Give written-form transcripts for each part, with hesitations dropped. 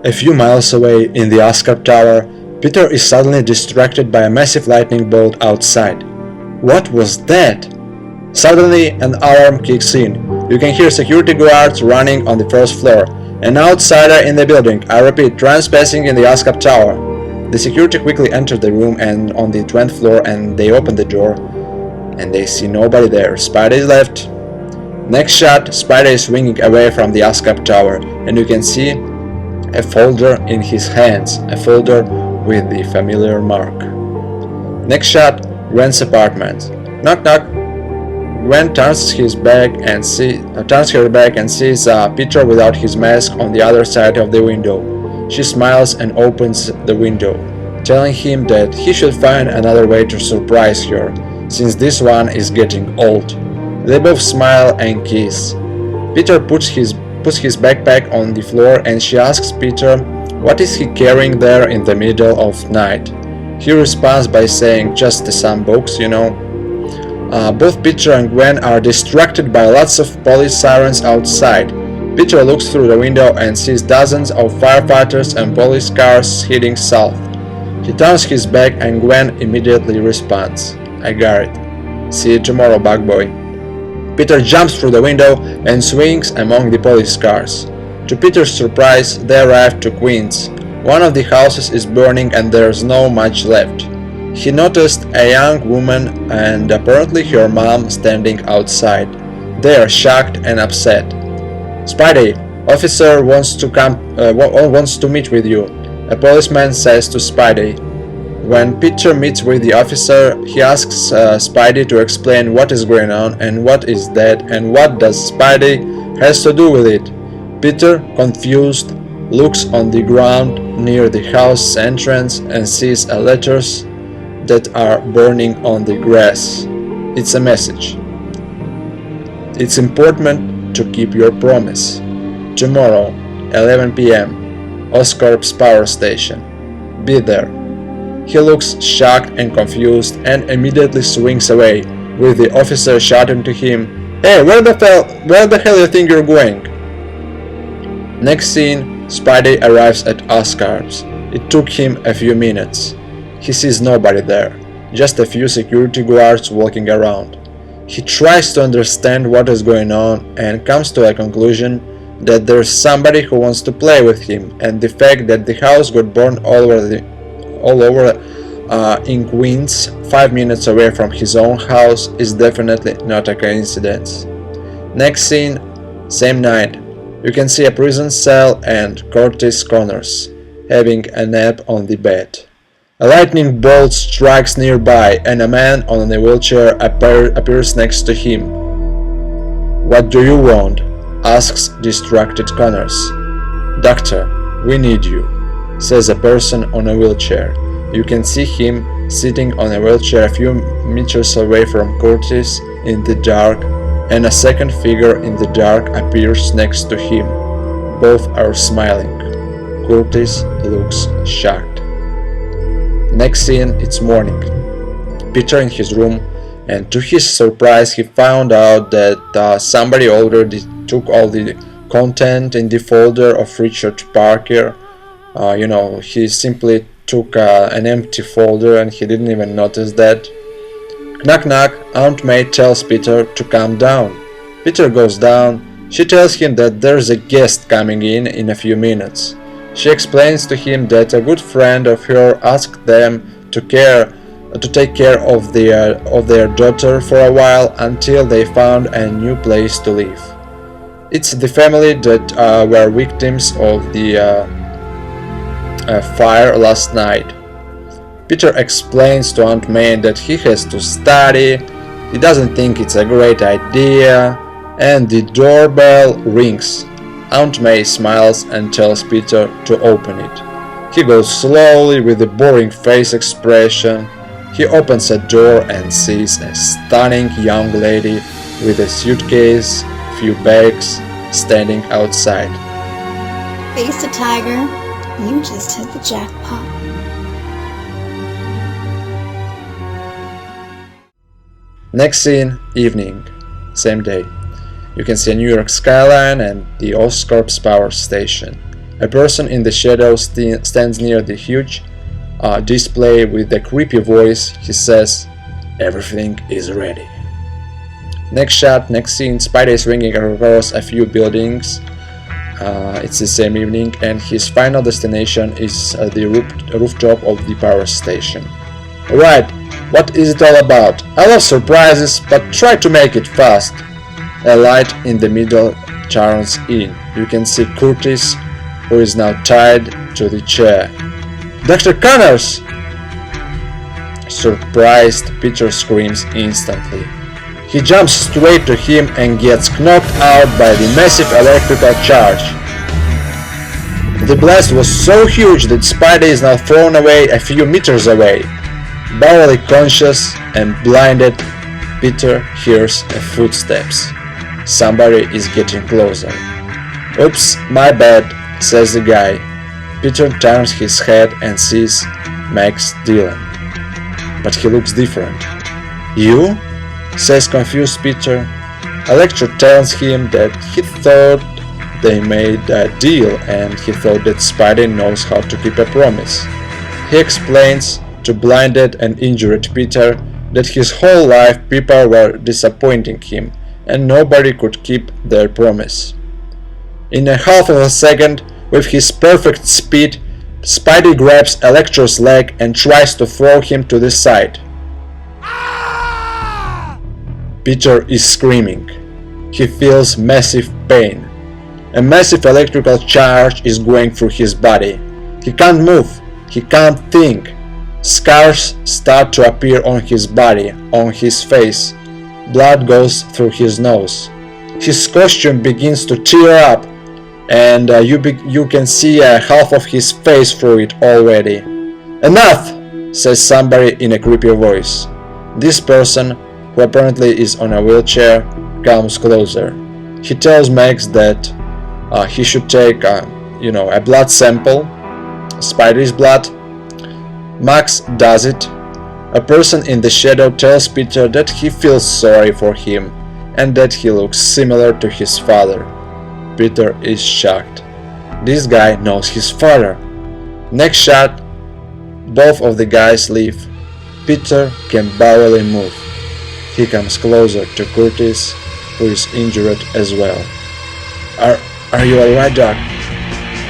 A few miles away, in the Oscar Tower, Peter is suddenly distracted by a massive lightning bolt outside. What was that? Suddenly, an alarm kicks in. You can hear security guards running on the first floor. An outsider in the building, I repeat, trespassing in the Oscar Tower. The security quickly enter the room and on the 20th floor, and they open the door and they see nobody there. Spidey is left. Next shot, Spidey is swinging away from the Oscar Tower, and you can see a folder in his hands, a folder with the familiar mark. Next shot, Gwen's apartment. Knock knock. Gwen turns her back and sees Peter without his mask on the other side of the window. She smiles and opens the window, telling him that he should find another way to surprise her, since this one is getting old. They both smile and kiss. Peter puts his backpack on the floor and she asks Peter what is he carrying there in the middle of night. He responds by saying just some books, you know. Both Peter and Gwen are distracted by lots of police sirens outside. Peter looks through the window and sees dozens of firefighters and police cars heading south. He turns his back and Gwen immediately responds, I got it. See you tomorrow, bug boy. Peter jumps through the window and swings among the police cars. To Peter's surprise, they arrive to Queens. One of the houses is burning and there's not much left. He noticed a young woman and apparently her mom standing outside. They are shocked and upset. Spidey, officer wants to meet with you, a policeman says to Spidey. When Peter meets with the officer, he asks Spidey to explain what is going on and what is that and what does Spidey has to do with it. Peter, confused, looks on the ground near the house entrance and sees letters that are burning on the grass. It's a message. It's important to keep your promise. Tomorrow, 11 p.m., Oscorp's power station. Be there. He looks shocked and confused and immediately swings away, with the officer shouting to him, Hey, where the hell you think you're going? Next scene, Spidey arrives at Oscorp's. It took him a few minutes. He sees nobody there, just a few security guards walking around. He tries to understand what is going on and comes to a conclusion that there's somebody who wants to play with him, and the fact that the house got burned all over in Queens, 5 minutes away from his own house, is definitely not a coincidence. Next scene, same night. You can see a prison cell and Curtis Connors having a nap on the bed. A lightning bolt strikes nearby and a man on a wheelchair appears next to him. What do you want? Asks distracted Connors. Doctor, we need you, says a person on a wheelchair. You can see him sitting on a wheelchair a few meters away from Curtis in the dark, and a second figure in the dark appears next to him. Both are smiling. Curtis looks shocked. Next scene, it's morning. Peter in his room, and to his surprise he found out that somebody already took all the content in the folder of Richard Parker. He simply took an empty folder and he didn't even notice that. Knock knock, Aunt May tells Peter to calm down. Peter goes down. She tells him that there's a guest coming in a few minutes. She explains to him that a good friend of her asked them to take care of their daughter for a while until they found a new place to live. It's the family that were victims of the fire last night. Peter explains to Aunt May that he has to study, he doesn't think it's a great idea, and the doorbell rings. Aunt May smiles and tells Peter to open it. He goes slowly with a boring face expression. He opens a door and sees a stunning young lady with a suitcase, few bags, standing outside. Face a tiger, you just hit the jackpot. Next scene, evening, same day. You can see a New York skyline and the Oscorp's power station. A person in the shadow stands near the huge display with a creepy voice. He says, "Everything is ready." Next shot, next scene, Spidey is swinging across a few buildings. It's the same evening, and his final destination is the rooftop of the power station. Alright, what is it all about? I love surprises, but try to make it fast. A light in the middle turns in. You can see Curtis, who is now tied to the chair. "Dr. Connors!" Surprised, Peter screams instantly. He jumps straight to him and gets knocked out by the massive electrical charge. The blast was so huge that Spidey is now thrown away a few meters away. Barely conscious and blinded, Peter hears footsteps. Somebody is getting closer. "Oops, my bad," says the guy. Peter turns his head and sees Max Dillon. But he looks different. "You?" says confused Peter. Electro tells him that he thought they made a deal and he thought that Spidey knows how to keep a promise. He explains to blinded and injured Peter that his whole life people were disappointing him and nobody could keep their promise. In a half of a second, with his perfect speed, Spidey grabs Electro's leg and tries to throw him to the side. Peter is screaming. He feels massive pain. A massive electrical charge is going through his body. He can't move. He can't think. Scars start to appear on his body, on his face. Blood goes through his nose. His costume begins to tear up, and you can see half of his face through it already. "Enough!" says somebody in a creepy voice. This person, who apparently is on a wheelchair, comes closer. He tells Max that he should take a blood sample, Spidey's blood. Max does it. A person in the shadow tells Peter that he feels sorry for him and that he looks similar to his father. Peter is shocked. This guy knows his father. Next shot, both of the guys leave. Peter can barely move. He comes closer to Curtis, who is injured as well. Are you alright, Doc?"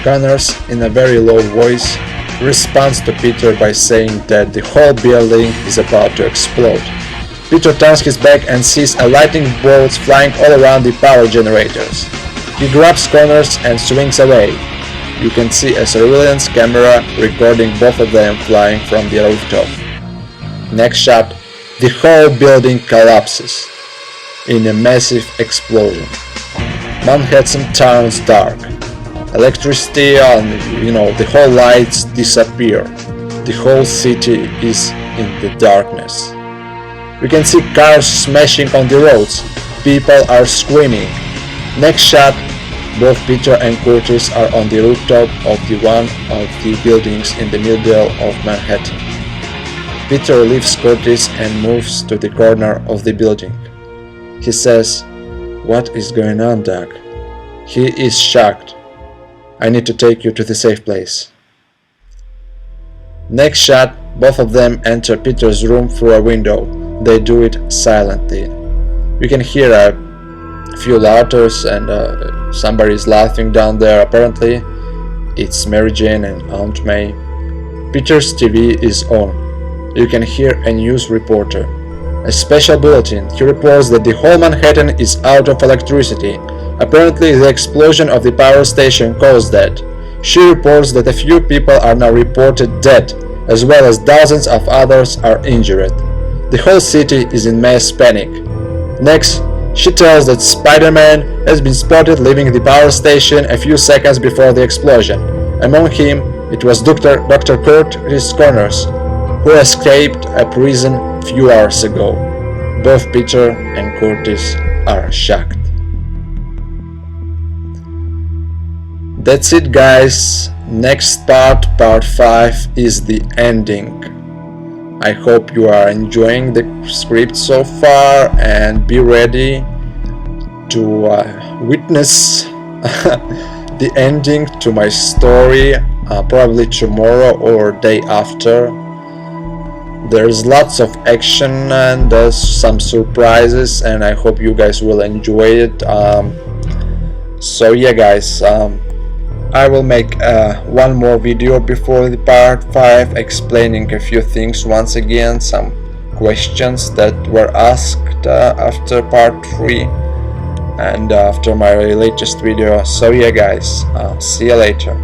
Connors, in a very low voice, responds to Peter by saying that the whole building is about to explode. Peter turns his back and sees a lightning bolts flying all around the power generators. He grabs Connors and swings away. You can see a surveillance camera recording both of them flying from the rooftop. Next shot, the whole building collapses in a massive explosion. Manhattan turns dark. Electricity and the whole lights disappear. The whole city is in the darkness. We can see cars smashing on the roads. People are screaming. Next shot, both Peter and Curtis are on the rooftop of one of the buildings in the middle of Manhattan. Peter leaves Curtis and moves to the corner of the building. He says, "What is going on, Doc?" He is shocked. "I need to take you to the safe place." Next shot, both of them enter Peter's room through a window. They do it silently. You can hear a few laughters and somebody is laughing down there. Apparently, it's Mary Jane and Aunt May. Peter's TV is on. You can hear a news reporter. A special bulletin. He reports that the whole Manhattan is out of electricity. Apparently, the explosion of the power station caused that. She reports that a few people are now reported dead, as well as dozens of others are injured. The whole city is in mass panic. Next, she tells that Spider-Man has been spotted leaving the power station a few seconds before the explosion. Among him, it was Dr. Curtis Connors, who escaped a prison a few hours ago. Both Peter and Curtis are shocked. That's it, guys. Next part 5, is the ending. I hope you are enjoying the script so far and be ready to witness the ending to my story, probably tomorrow or day after. There's lots of action and there's some surprises, and I hope you guys will enjoy it. So yeah guys, I will make one more video before the part 5, explaining a few things once again, some questions that were asked after part 3 and after my latest video. So yeah guys, see you later.